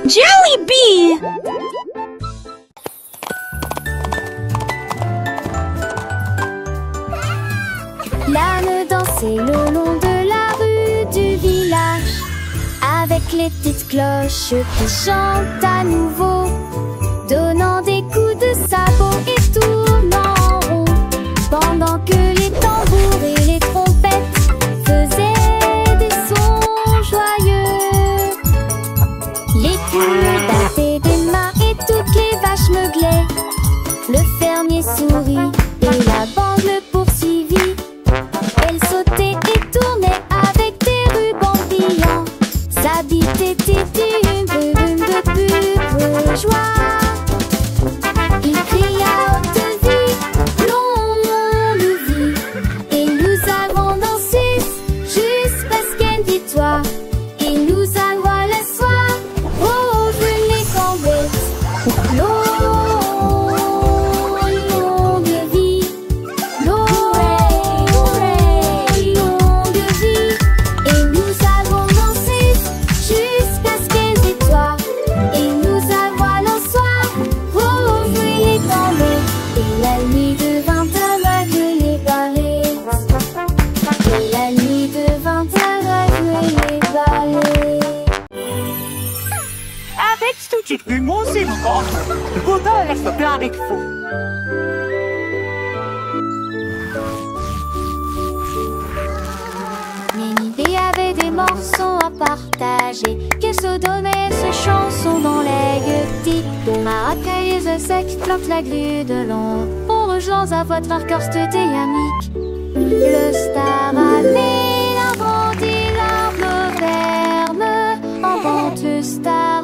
Jollibee! L'âne dansait le long de la rue du village, avec les petites cloches qui chantent à nouveau, donnant des coups de sabot et tournant en rond, pendant que les tambours et les trompettes faisaient des sons joyeux. Les poules battaient des mains et toutes les vaches meuglaient. Le fermier sourit et la bande le poursuivit. Elle sautait et tournait avec des rubans brillants. Sa bite était une brume de pure joie. Il cria haute vie, longue vie, et nous avons dansé jusqu'à ce qu'elle victoire. Et nous avons le soir, rejoué les cambettes. Música poderse clarificar. Ménibée avait des morceaux à partager, qu'elle se donnait ses chansons dans les gueutis. De Maracay et sec flotte la glu de long, pour rejoindre sa voix de marqueur dynamique. Le star allait grandi l'arbre verme, en vente le star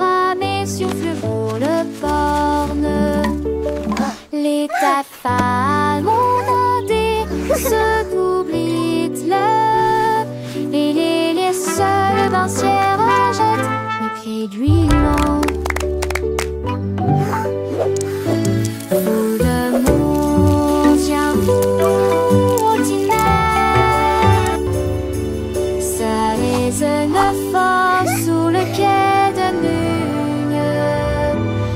sur le borne. Les tafales mondaient se doublent et les seuls dancières jettent les pieds d'huilants. Fou de Montien, fou ordinaire, ça les neuf sous le quai de Nugne.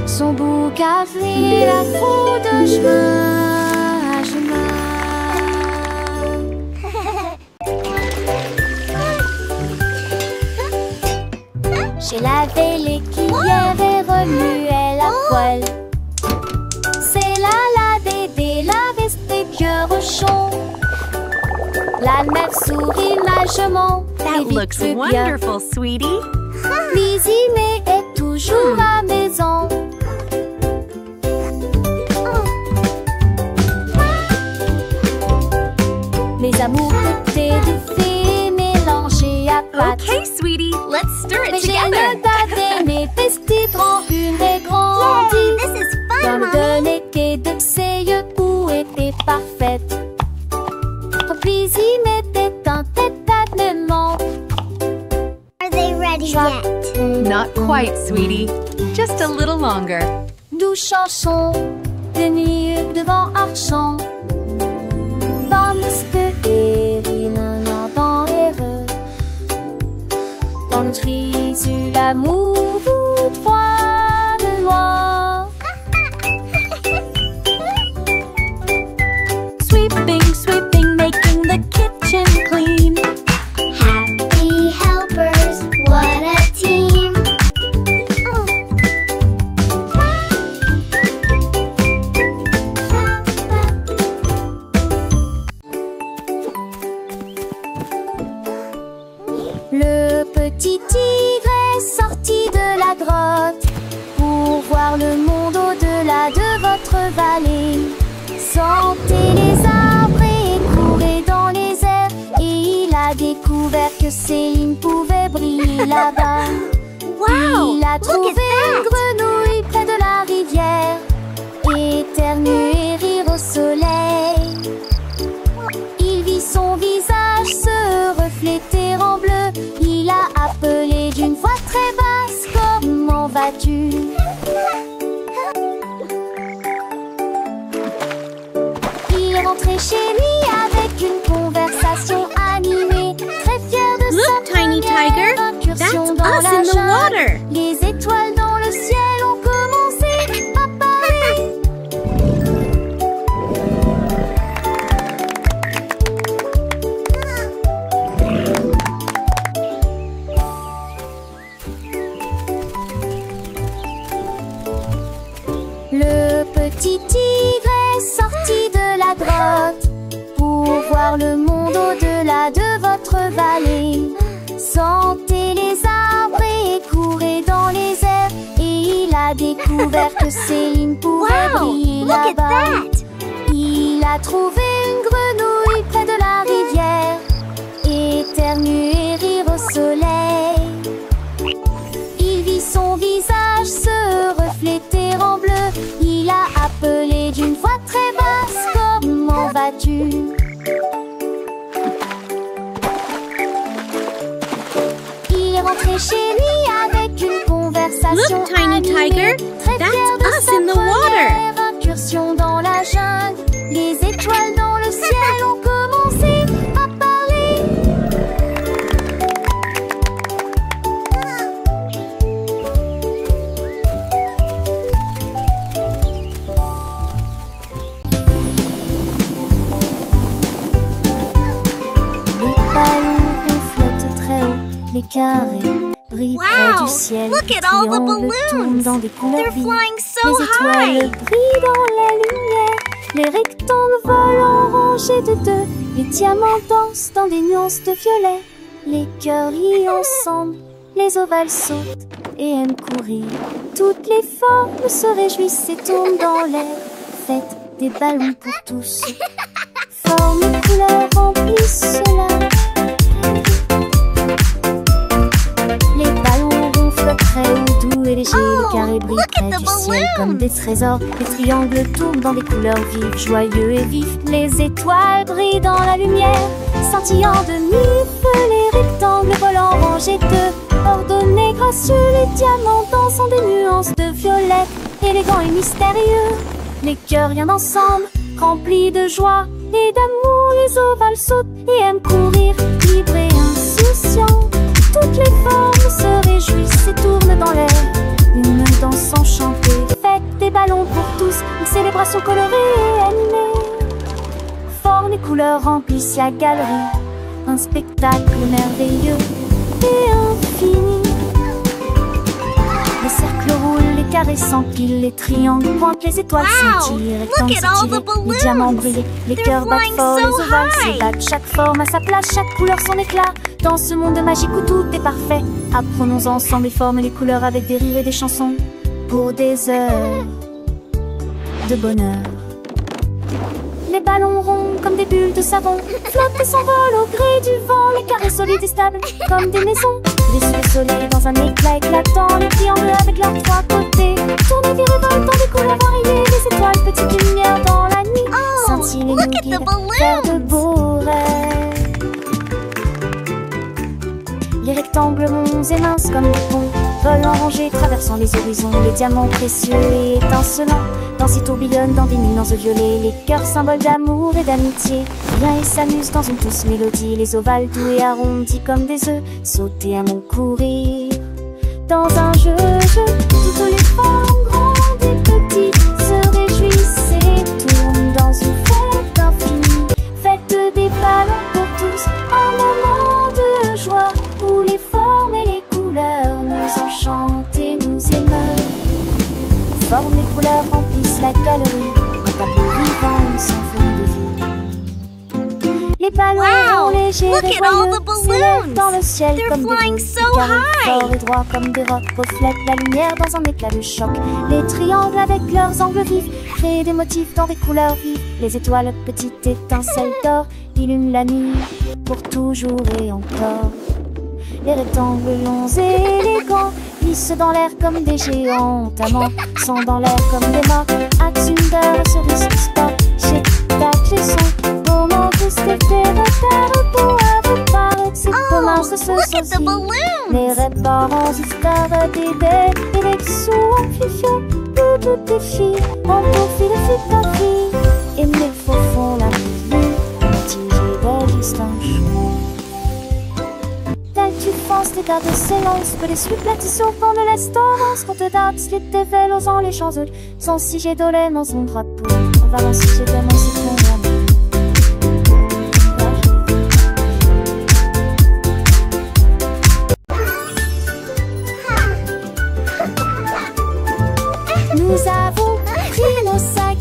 Son bouc a fui la foule de chemin à chemin. Chez la vieille écuyère et remuait la poêle. C'est la Dédé, la veste des vieux rochons. La mère sourit lâchement. That looks wonderful, sweetie. Lizzie est toujours à maison. Mes amours étaient de fées mélangées à pâte. Okay, sweetie, let's stir it Mais j'ai together. une date mes petites rancunes et grandies. This is fun, Comme Mommy. de l'été de ses yeux où était parfaite. Lizzie m'était un tête-à-tête. Are they ready yet? Not quite, sweetie. Just a little longer. Douce chanson de nuit devant Archamp. Vamos de dans heureux. Dans le tri sur l'amour, vous trois de loin. Sweeping, sweeping, making the kitchen clean. Happy helpers, what a team. Le petit tigre est sorti de la grotte pour voir le monde au-delà de votre vallée. Sentez les arbres et courez dans les airs. Et il a découvert que Céline pouvait briller là-bas. Wow, Il a look trouvé at that. une grenouille près de la rivière, éternuer et rire au soleil. Il vit son visage se refléter en bleu. Il a appelé d'une voix très basse: comment vas-tu? Il est rentré chez lui avec une conversation animée, très fier de Look, sa Tiny première Tiger, incursion that's dans us la in the jungle. water. Les étoiles dans petit tigre est sorti de la grotte pour voir le monde au-delà de votre vallée. Sentez les arbres et courez dans les airs. Et il a découvert que Céline pouvait briller là-bas. Il a trouvé une grenouille près de la rivière, éternuer et rire au soleil. Il vit son visage se refléter en bleu. Il a appelé d'une voix très basse: comment vas-tu? Il est rentré chez lui avec une conversation. Look, Tiny Tiger, très that's fier de us sa in the water. première incursion dans la jungle. Les étoiles dans le ciel ont commencé à parler. Les ballons flottent très haut, les carrés brillent près Wow, du ciel. look at all the Triangles tournent balloons. dans des couleurs They're vives. flying so Les étoiles high. brillent dans la lumière. Les rectangles volent en rangées de deux. Les diamants dansent dans des nuances de violet. Les cœurs rient ensemble. Les ovales sautent et aiment courir. Toutes les formes se réjouissent et tournent dans l'air. Faites des ballons pour tous. Formes et couleurs remplissent cela. Les ballons ronflent très haut, doux et légers. Oh, Les carrés brillent look près at du the ciel comme balloons. des trésors. Les triangles tournent dans des couleurs vives, joyeux et vifs. Les étoiles brillent dans la lumière, scintillant de mille feux. Les rectangles volent en rangées de ordonnés, gracieux. Les diamants dansent en des nuances de violet, élégants et mystérieux. Les cœurs viennent ensemble, remplis de joie et d'amour. Les ovales sautent et aiment courir, libres et insouciants. Toutes les formes se réjouissent et tournent dans l'air. Une danse enchantée. Faites des ballons pour tous, une célébration colorée et animée. Formes et couleurs remplissent la galerie. Un spectacle merveilleux et infini. Les cercles roulent, les carrés s'empilent, les triangles pointent, les étoiles Wow, scintillent, les look rectangles at all s'étirent, the balloons. les diamants brillent, les They're cœurs battent flying fort, so les ovales high. s'ébattent, chaque forme à sa place, chaque couleur son éclat. Dans ce monde magique où tout est parfait, apprenons ensemble les formes et les couleurs avec des rires et des chansons pour des heures de bonheur. Les ballons ronds comme des bulles de savon flottent et s'envolent au gré du vent. Les carrés solides et stables comme des maisons. Les soleil dans un éclat éclatant. Les triangles avec leurs trois côtés tournent et virevoltent dans des couleurs variées. Les étoiles, petites lumières dans la nuit, Oh, scintillent et nous look at the guident vers de balloons. beaux rêves. Les rectangles monts et minces comme des ponts volent en rangées, traversant les horizons. Les diamants précieux et étincelants dansent et tourbillonnent dans des nuances violets. Les cœurs symboles d'amour et d'amitié viennent et s'amusent dans une douce mélodie. Les ovales doux et arrondis comme des œufs sautent et aiment courir dans un jeu. Toutes les formes grandes et petites se réjouissent et tournent dans une fête infinie. Faites des ballons pour tous, un moment de joie où les formes et les couleurs nous enchantent et nous émeuvent. Formes et couleurs remplissent la galerie, un tableau vivant, une symphonie de vie. Les ballons Wow, légers look et at all joyeux the balloons. s'élèvent dans le ciel They're comme des flying boules. so Les carrés high. forts et droits comme des rocs reflètent la lumière dans un éclat de choc. Les triangles avec leurs angles vifs créent des motifs dans des couleurs vives. Les étoiles, petites étincelles d'or, illuminent la nuit pour toujours et encore. Les rectangles longs et élégants glissent dans l'air comme des géants. Amants sont dans l'air comme des morts. Axunder, cerise, sport, chez tac, les sons. Moment tous les terres pour avoir parlé. C'est comment ça se Look at the sosie. balloons. Les réparants, histoires d'idées, et les sous amplifiés. Tout est filles, on profite de ta vie. Et mes faux font la vie, tigé de distance. Tu penses les gardes s'élancent, que les suites platisent au fond de l'estorance. Quand te dates, les dévèles en les champs, sans si j'ai dolé dans son drapeau. On va si j'ai tellement si ton Nous avons pris nos sacs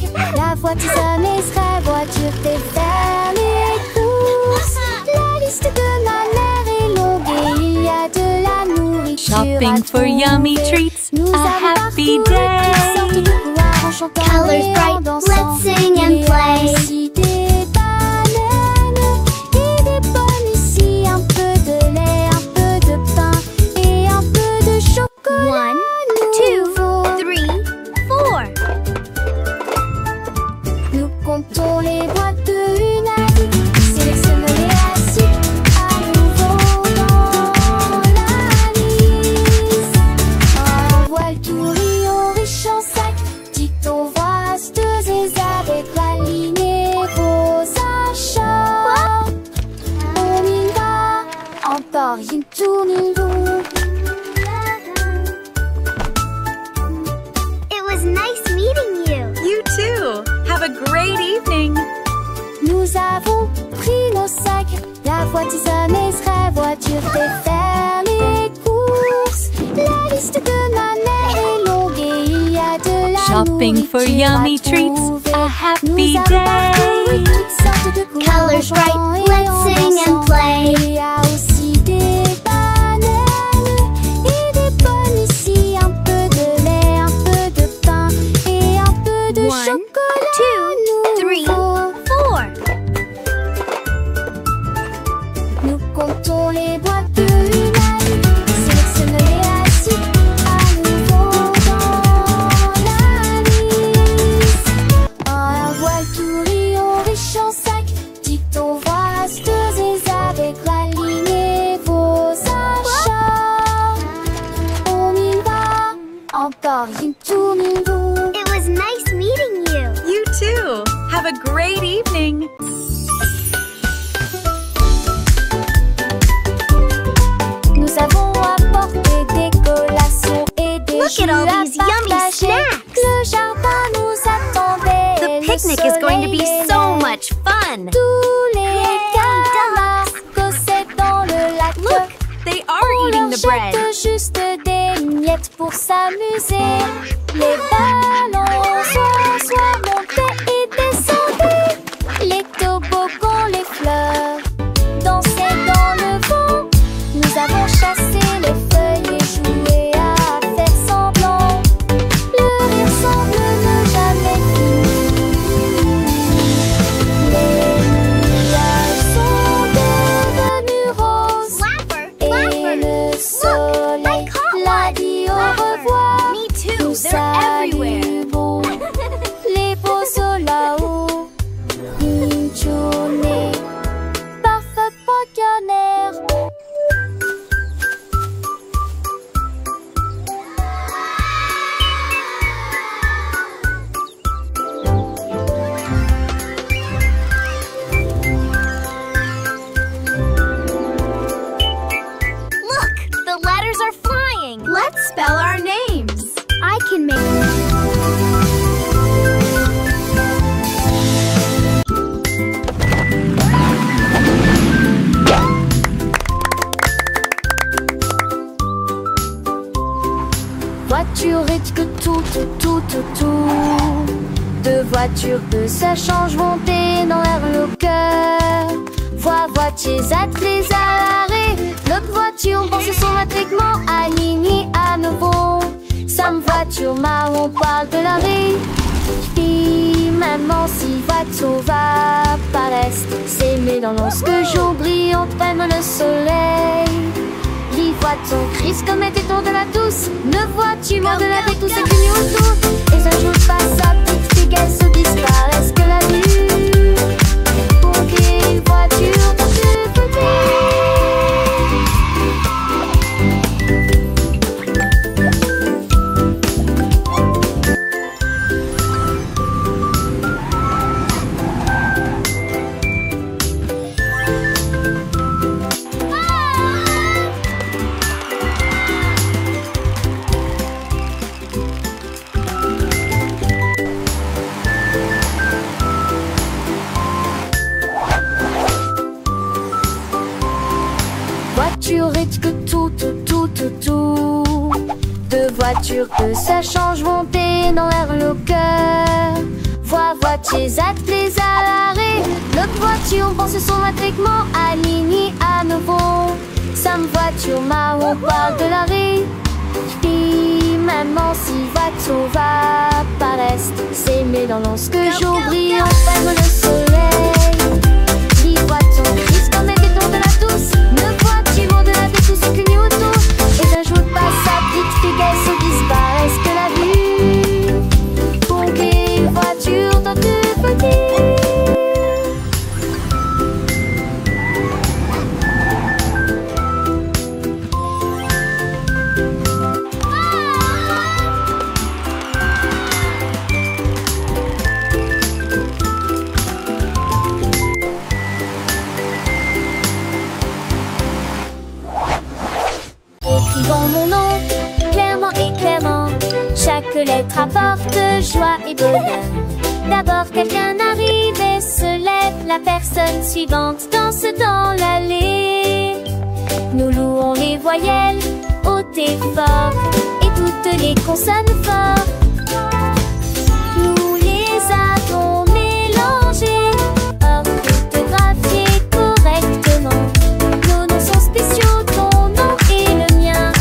voiture sonne serait voiture fait faire les courses. La liste de ma mère est longue et il y a de la nourriture Shopping à for yummy trouver. treats, Nous a avons happy parcouru toutes sortes day. de couloirs en chantant Colors et en bright, dansant. let's sing and Il y a play. aussi des bananes et des pommes ici, un peu de lait, un peu de pain et un peu de chocolat. 1, 2, nouveau. 3, 4. Nous comptons les boîtes de une à 10. Sélectionne les assiettes à nouveau dans la liste. Un voile tout rayon riche en sac, dicton vaste et avec la ligne et vos achats. On y va, encore une tournure. It was nice meeting you. You too. Have a great evening. Nous avons pris nos sacs, la voiture sonne et serait voiture fait faire les courses. La liste de ma mère est longue et il y a de la Shopping for nourriture yummy à treats, trouver. a happy Nous avons parcouru day. toutes sortes de couleurs Colors en chantant bright, et let's en sing and dansant. play. Il y a aussi des bananes et des pommes ici, un peu de lait, un peu de pain et un peu de 1, chocolat 2, 3, nouveau. 4. Nous comptons les boîtes de une à 10. Sélectionne les assiettes à nouveau dans la liste. Un voile tout rayon riche en sac, dicton vaste et avec la ligne et vos achats. On y va, encore une tournure. It was nice meeting you. You too. Have a great evening. Nous avons apporté des collations et des Look jus at all à these yummy partager. snacks. Le jardin nous attendait. The Le picnic is going to be soleil so aimait. much fun. Tous les camarades cossaient dans le lac. Look, they are On eating leur the bread. jette juste des miettes pour s'amuser. Les ballons soit montaient et descendaient. Les toboggans, les fleurs dansaient dans le vent. Nous avons chassé les feuilles et joué à faire semblant. Le rire semble ne jamais finir. Les nuages sont devenus roses. Flapper, Et flapper. le soleil l'a dit au revoir. Me too. Nous They're everywhere. saluons les beaux là-haut. Une journée parfaite braconnière. Look, the letters are flying. Let's spell our names. I can make. Voiture et que tout. Deux voitures que ça change monter dans l'air le cœur. Voitures attelées à l'arrêt. L'autre voiture pense son attriquement aligné à nouveau. Sam voiture marron parle de la vie. Fille, maman, si voiture va par l'est. C'est dans lorsque jour brillant prenne le soleil. Les voitures crisent comme était tour de la douce. Ne vois-tu de la tête tout ce qui nous autour. Et un jour passe sa petite fille qu'elle se disparaisse que la vue. Pour qu'il une voiture dans ce côté. Voiture et que tout. Deux voitures que ça change monter dans l'air le cœur. voitures attelées à l'arrêt. Notre voiture pense son attroupement aligné à nouveau. Sam voiture marron parle de l'arrêt. Puis maman si voiture va paraître. C'est mes dans lorsque jour brille enfin le soleil. Les voitures disent comme des bétons de la douce. Nos voitures de la douce au clignotant. Et un jour passe sa petite figuette se disparaissent que la vue. Pompier, voiture dans tout petit. Écrivons mon nom, clairement et clairement. Chaque lettre apporte joie et bonheur. D'abord quelqu'un arrive et se lève. La personne suivante danse dans l'allée. Nous louons les voyelles hautes et fortes et toutes les consonnes fortes. Nous les avons mélangées, orthographiées correctement. Nos noms sont spéciaux, ton nom et le mien.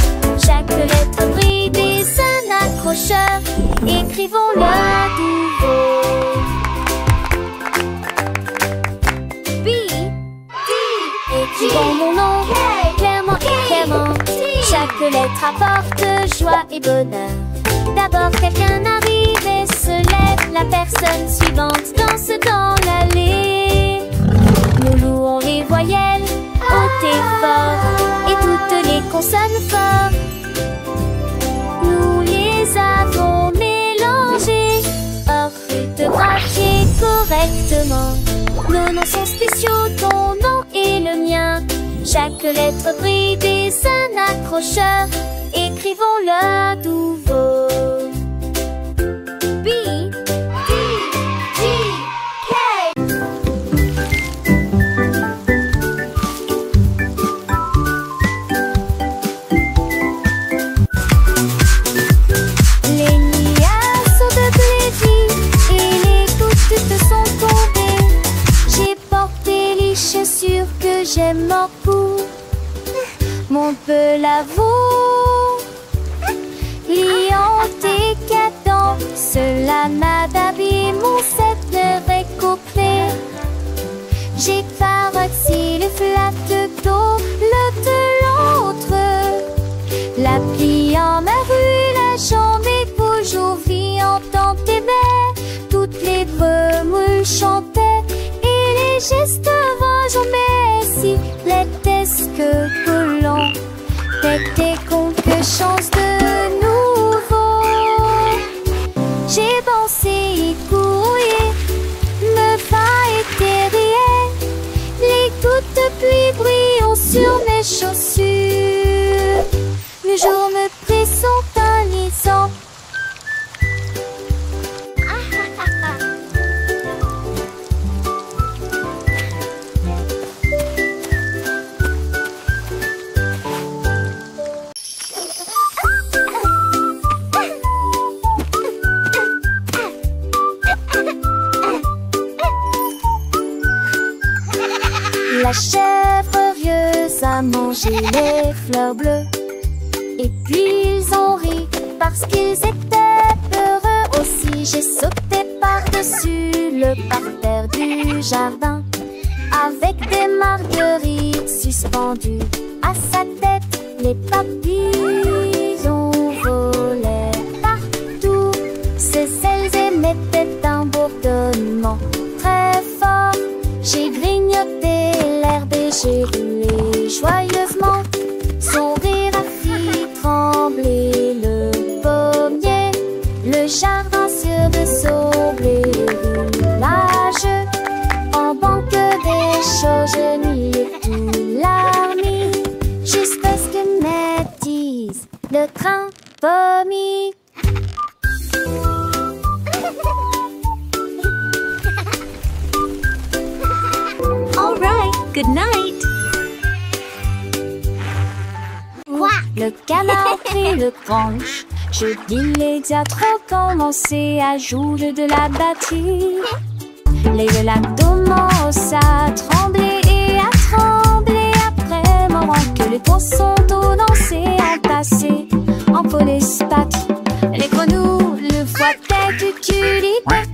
Chaque lettre brille des un accrocheur. Écrivons-le à nouveau. B, D. Écrivons mon nom, clairement et clairement. Chaque lettre apporte joie et bonheur. D'abord quelqu'un arrive et se lève. La personne suivante danse dans l'allée. Nous louons les voyelles hautes et fortes et toutes les consonnes fortes. Nous les avons mélangées, orthographiées correctement. Nos noms sont spéciaux, ton nom et le mien. Chaque lettre brille des un accrocheur. Écrivons-le à nouveau. B, D, G, K. Les nuages sont devenus et les gouttes sont tombées. J'ai porté les chaussures que j'aime beaucoup. Mon peu l'avoue, liant et cadent, cela m'a d'habillé mon set de récouplé. J'ai parti le flat d'eau, le de l'autre. La pliant ma rue, la jambe est toujours viande dans tes baies. Toutes les remoules chantaient et les gestes vont jamais si l'étesse que collant. T'étais quelque chose de nouveau. J'ai pensé y courir, me va éterrier. Les gouttes de pluie brillent sur mes chaussures. Le jour me pressent un lisant. La chèvre rieuse a mangé les fleurs bleues. Et puis ils ont ri parce qu'ils étaient heureux aussi. J'ai sauté par-dessus le parterre du jardin avec des marguerites suspendues à sa tête. Les papillons volaient partout. Ses ailes émettaient un bourdonnement très fort. J'ai grignoté l'herbe et j'ai roulé joyeusement. Son rire a fait trembler le pommier. Le jardin sur de saublé roulage. En banque des choses, je n'y ai tout l'armée. Jusqu'à ce que me dise le train pommier. All right, good night. Le canard prit le tranche, Je dis les diatres commencé à jouer de la batterie. Les lacs commencent à trembler et à trembler après moment que les poissons d'eau dansaient en passé, en polyspath. Les grenouilles le voient tête tu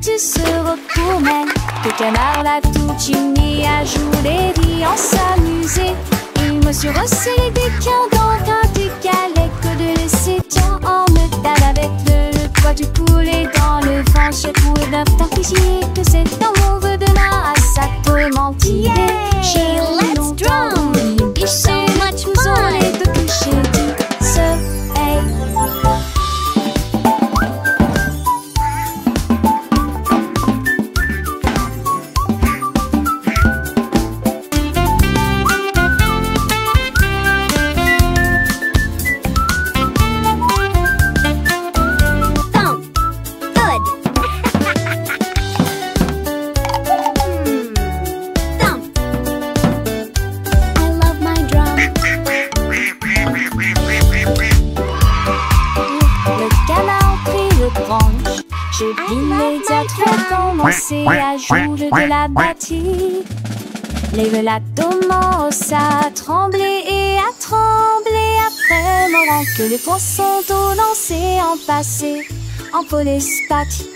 tu se retournent. Le canard l'a tout uni à jouer et en s'amuser. Il me suis resserré des quins dans un décalé que de laisser tiens en me table avec le poids du poulet dans le vent. J'ai trouvé d'un fichier que c'est un mauvais de là à sa tourmentille. Yay! Let's drum! So much fun! Les deux clichés du soleil. Je dis les diatres commencé à jouer de la batterie. Les lacs commencent à trembler et à trembler après moment que les poissons d'eau dansaient en passé, en polyspath.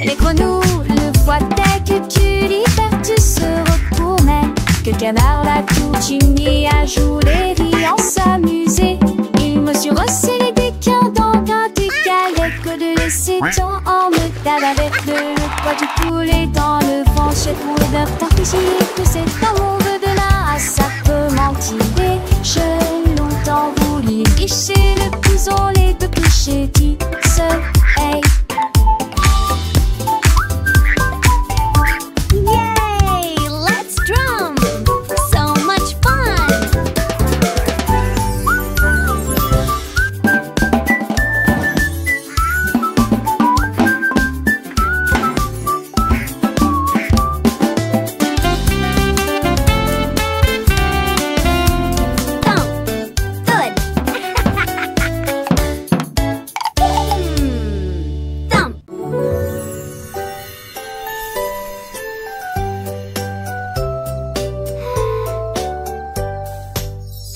Les grenouilles le voient dès que tu libères, tu se retournais. Que le canard l'a tout uni à jouer et en s'amuser. Il me suis resserré des quins dans un décalé que de laisser tant en me table avec le poids du poulet dans le vent. J'ai trouvé d'un fichier que c'est un mauvais de là à ça peut mentir. J'ai longtemps voulu guicher le couson, les deux clichés du soleil. Yay! Let's drum! So much fun!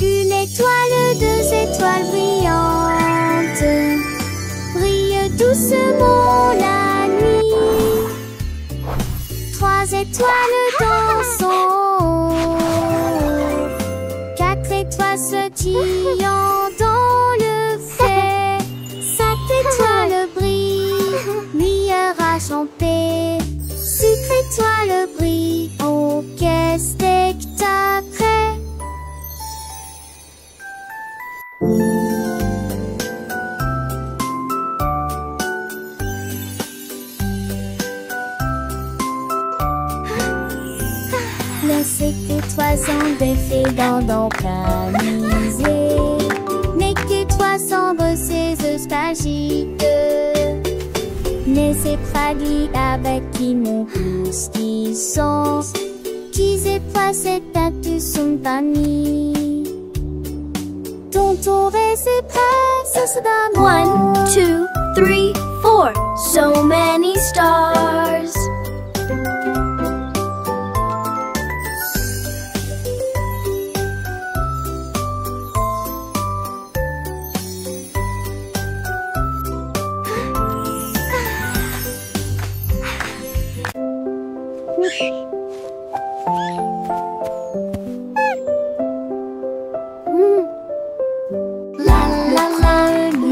Une étoile, deux étoiles brillantes brillent doucement la nuit. Trois étoiles dans son haut, quatre étoiles scintillant dans le fait. Cinq étoiles brillent, lumière achampée. Six étoiles brillent, oh quel spectacle! Les étoiles sont défait dans camisé, n'est que toi sombre ces nostalgiques. Mais c'est fragile avec qui mon plus qui sont, qui c'est pas cette tête son famille. Ton tour et ses princesses d'amour. 1, 2, 3, 4. So many stars.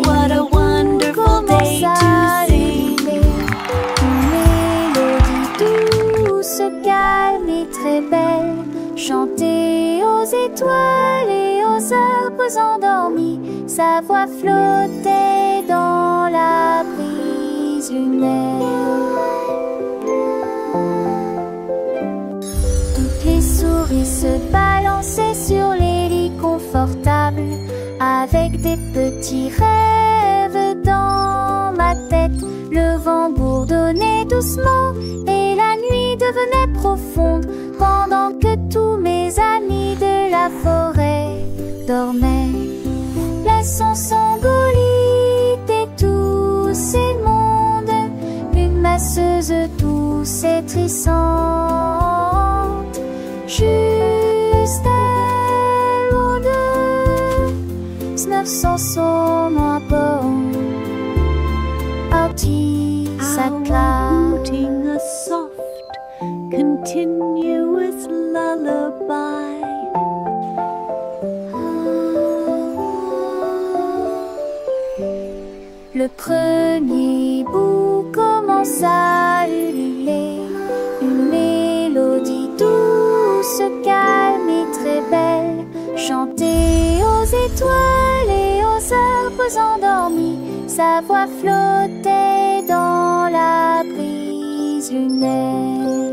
What a wonderful day to see. Une mélodie douce, calme et très belle, chantée aux étoiles et aux arbres endormis. Sa voix flottait dans la brise lunaire. Toutes les souris se balançaient sur les lits confortables, avec des petits rêves dans ma tête. Le vent bourdonnait doucement et la nuit devenait profonde, pendant que tous mes amis de la forêt dormaient, laissant s'envoler tout s'étrissante. Juste ou deux, 900 sont moins bons. Outie, sa classe. Outing a soft, continuous lullaby. Le premier bout commence à ululer, une mélodie douce, calme et très belle, chantée aux étoiles et aux arbres endormis. Sa voix flottait dans la brise lunaire.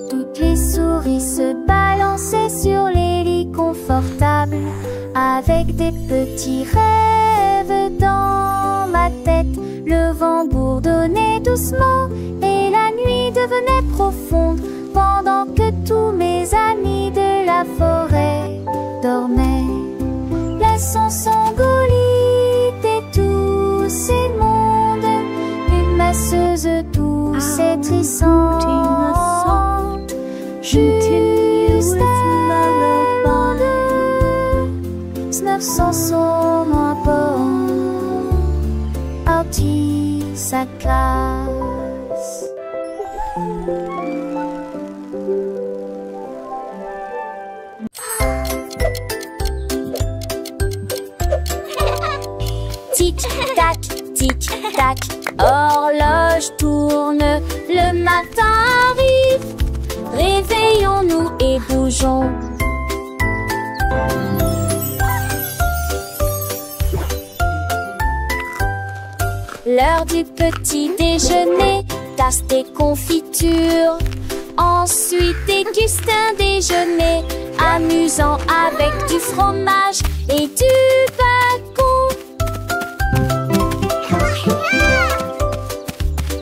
Toutes les souris se balançaient sur les lits confortables, avec des petits rêves dans ma tête. Le vent bourdonnait doucement et la nuit devenait profonde, pendant que tous mes amis de la forêt dormaient. Laissons Sangolite et tous ces mondes, une masseuse douce et trissante. Juste un deux, 900 sont moins bons. Outie, sa classe. Tic-tac, tic-tac, horloge tourne, le matin arrive. Réveillons-nous et bougeons. L'heure du petit déjeuner, tasse des confitures. Ensuite déguste un déjeuner amusant avec du fromage et du bacon.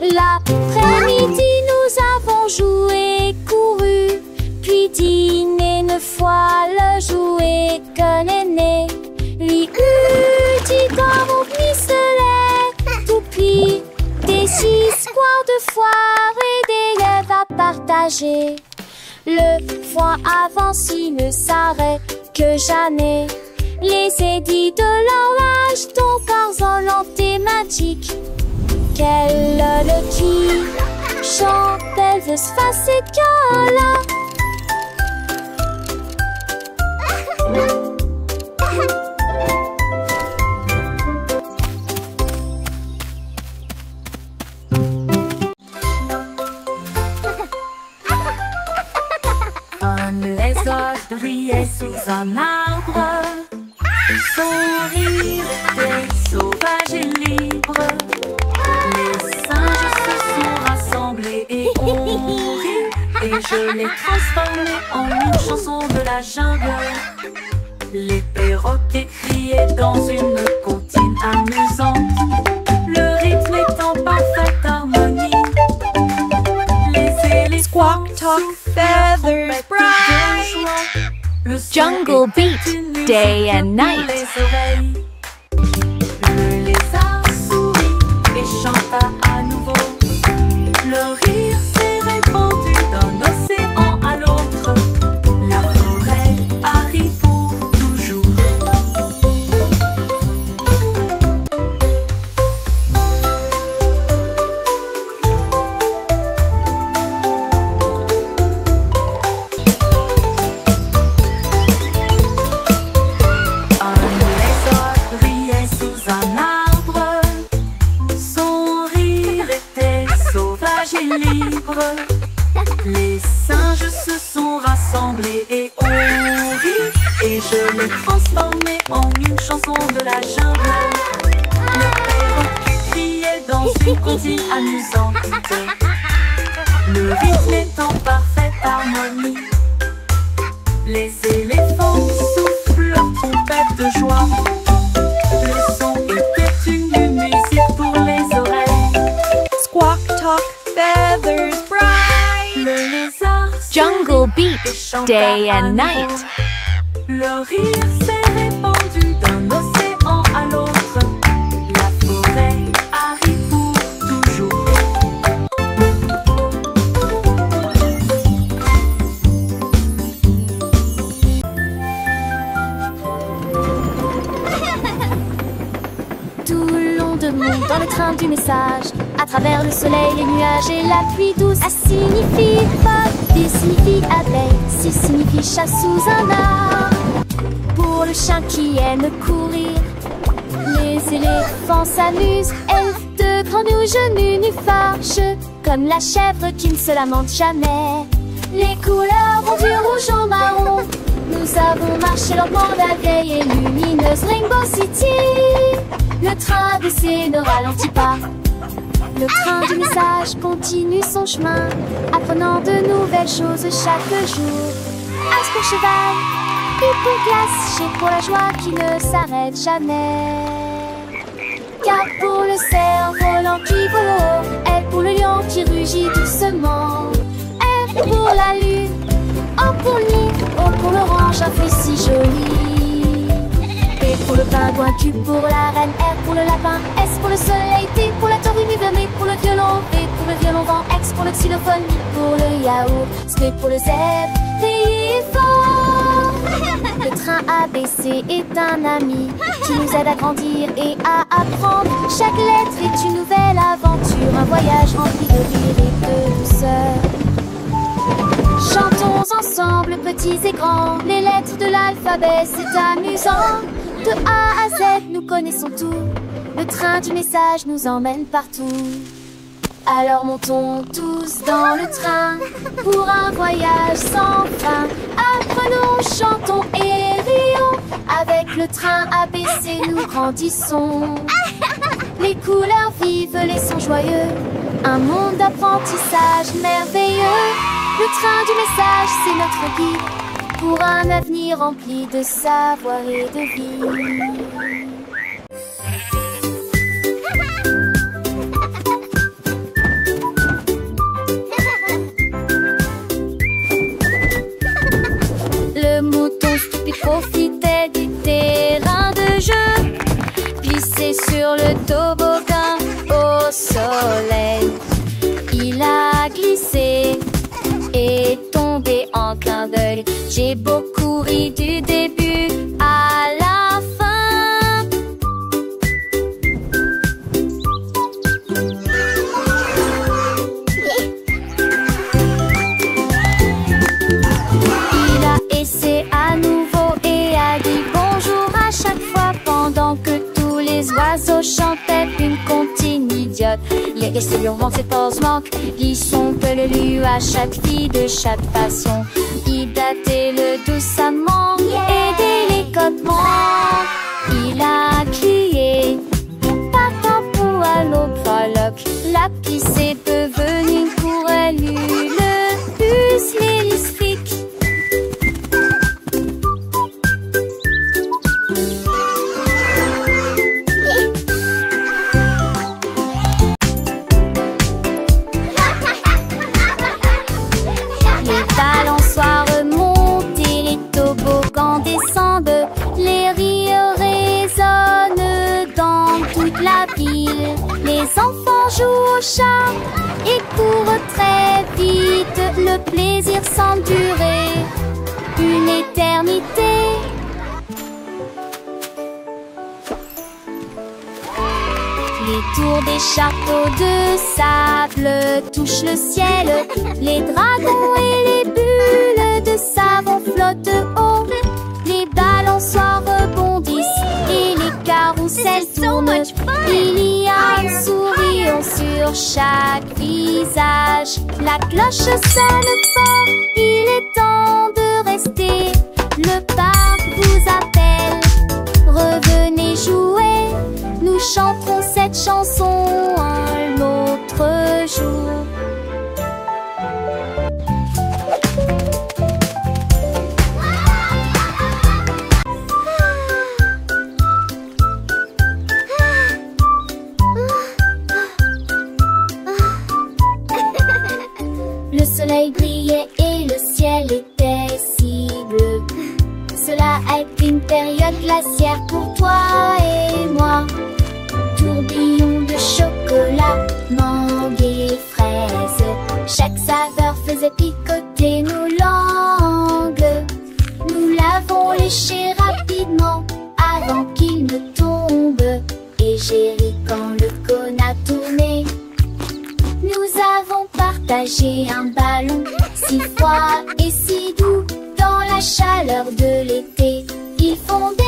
L'après-midi, nous avons joué, couru, puis dîné 9 fois le jouet que l'aîné lui eut dit dans mon pistolet. Toupie, des histoires de foire et des lèvres à partager. Le foin avance, il ne s'arrête que jamais. Les édits de l'horloge, ton corps thématique. Quelle le qui chante Elvis Fascicola. Un lézard brillait sous un arbre. Son rire était sauvage et libre. Les singes se sont rassemblés et ont ri. Et je l'ai transformé en une chanson de la jungle. Les perroquets criaient dans une comptine amusante. Le rythme est en parfaite harmonie. Les éléphants Squawk, talk, feathers, bright. Jungle beat, day and night. Le lézard sourit et chanta à nouveau. Le rire s'est répandu d'un océan à l'autre. La forêt arrive pour toujours. Les singes se sont rassemblés et ont ri. Et je l'ai transformé en une chanson de la jungle. Le perroquet criait dans une comptine amusante. Le rythme est en parfaite harmonie. Les éléphants soufflent leur trompette de joie. Le son était une musique pour les oreilles. Squawk, talk, feathers, bright. Le lézard Jungle beat, chanta day à and nouveau. night. Le rire s'est répandu d'un océan à l'autre. La forêt arrive pour monte dans le train du message. À travers le soleil, les nuages et la pluie douce. A signifie pop, B signifie abeille, C signifie chat sous un arbre. Pour le chien qui aime courir, les éléphants s'amusent. Elf de grands genoux nus fâcheux, comme la chèvre qui ne se lamente jamais. Les couleurs vont du rouge au marron. Nous avons marché lentement la vieille et lumineuse Rainbow City. Le train baissé ne ralentit pas. Le train du message continue son chemin, apprenant de nouvelles choses chaque jour. As pour cheval, U pour glace, G pour la joie qui ne s'arrête jamais. K pour le cerf-volant qui vole haut, L pour le lion qui rugit doucement. R pour la lune, O pour le nid, O pour l'orange, un fruit si joli. P pour le pingouin, Q pour la reine, R pour le lapin, S pour le soleil, T pour la tortue, M pour le violon, V pour le violon vent, X pour le xylophone, I pour le yaourt, S pour le zèbre, T fort. Le train ABC est un ami qui nous aide à grandir et à apprendre. Chaque lettre est une nouvelle aventure, un voyage rempli de rire et de douceur. Chantons ensemble, petits et grands, les lettres de l'alphabet, c'est amusant. De A à Z, nous connaissons tout. Le train du message nous emmène partout. Alors montons tous dans le train pour un voyage sans fin. Apprenons, chantons et rions. Avec le train ABC, nous grandissons. Les couleurs vives, les sons joyeux. Un monde d'apprentissage merveilleux. Le train du message, c'est notre guide pour un avenir rempli de savoir et de vie. Le mouton stupide profitait du terrain de jeu, glissé sur le toboggan au soleil. Il a glissé et tombé en clin d'œil. J'ai beaucoup ri du début à la fin. Il a essayé à nouveau et a dit bonjour à chaque fois pendant que tous les oiseaux chantaient une comptine idiote. Les restes hurlements, cette pause manque. Glissons peu le lu à chaque fille de chaque façon. Idatez-le doucement et délicatement. Il a crié partant pour à l'ophroloque. La pisse est devenue pour elle une puce mélistique. Les enfants jouent au chat et courent très vite. Le plaisir semble durer une éternité. Les tours des châteaux de sable touchent le ciel. Les dragons et les bulles de savon flottent haut. Les balançoires rebondissent et les carousels tournent. Il y a un sourire sur chaque visage. La cloche sonne fort, il est temps de rester. Le parc vous appelle, revenez jouer. Nous chanterons cette chanson un autre jour. Le soleil brillait et le ciel était si bleu. Cela a été une période glaciaire pour toi et moi. Tourbillon de chocolat, mangue et fraises. Chaque saveur faisait picoter nos langues. Nous l'avons léché rapidement avant qu'il ne tombe. Et j'ai ri quand le partager un ballon si froid et si doux dans la chaleur de l'été. Ils fondaient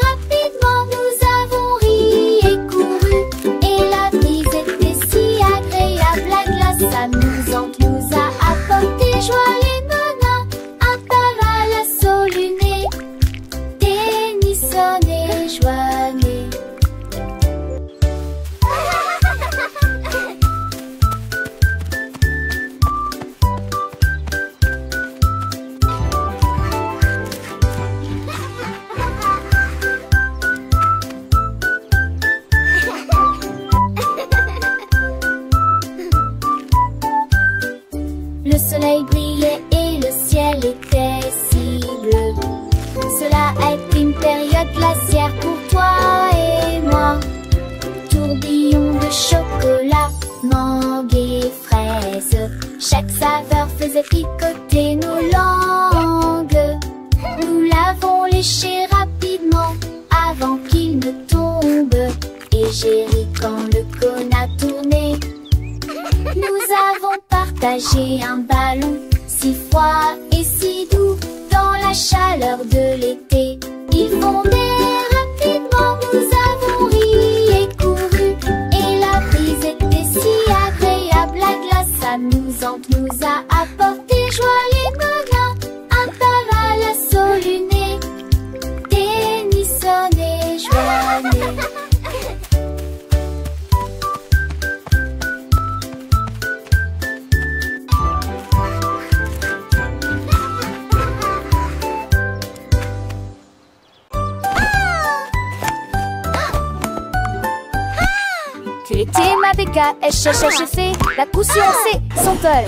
rapidement, nous avons ri et couru, et la brise était si agréable, la glace amusante nous a apporté joie. Les menins un par à l'assaut luné, Tennyson et Joannet. Le soleil brillait et le ciel était si bleu. Cela a été une période glaciaire pour toi et moi. Tourbillon de chocolat, mangue et fraise, chaque saveur faisait picoter nos langues. Nous l'avons léché rapidement avant qu'il ne tombe, et j'ai ri quand le cône a tourné. Nous avons partagé un ballon si froid et si doux dans la chaleur de l'été. Ils fondaient rapidement, nous avons ri et couru, et la brise était si agréable, la glace amusante nous a apporté joie. Les menins un par à l'assaut luné, Tennyson et Joannet. Tu étais ma BKSHHC, la caution c'est Santol.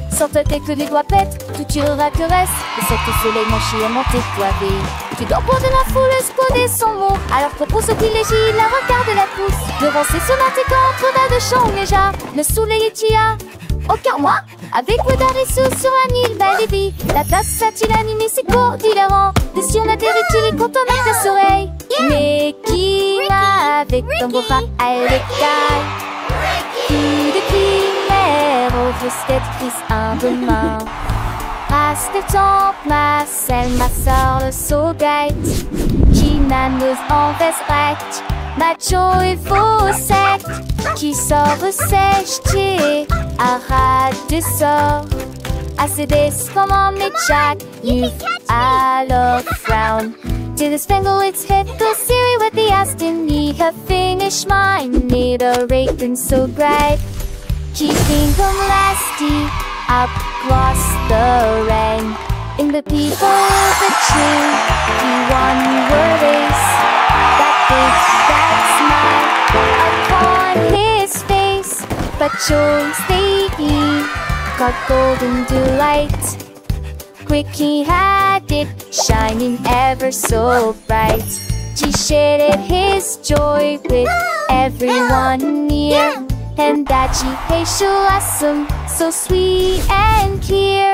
Santol tes que les doigts pètent, tout tirera que reste. Et cette soleil manché à monter toivé. Tu dors pour de la foule explodée son mot. Alors propose au privilégie, la regarde la pousse. Devant ses sonnettes contre de chant déjà. Le soleil est tia, aucun moi. Avec Wedarisou sur un île Balibi. La tasse a-t-il animé ses cours d'hilarant. Et si on atterrit-il et quand on a ses oreilles. Mais qui va avec ton beau rap à l'écaille? Qui de primaire au fusket prise un demain. Race de temps, Marcel, ma soeur, le saugate. Qui n'annonce en veste macho et faussette. Qui sort sèche, arrête de sort. Assez des comme en Jack, you alors frown. To the spangle its hit the Siri with the Aston. Ye have finished mine, need a rating so bright. Keeping them lasty across the rain. In the people of the tree, he won your race. That big, that smile upon his face. But chose they got golden delight. Quick he had it, shining ever so bright. He shared his joy with everyone near. And that he awesome, so sweet and clear.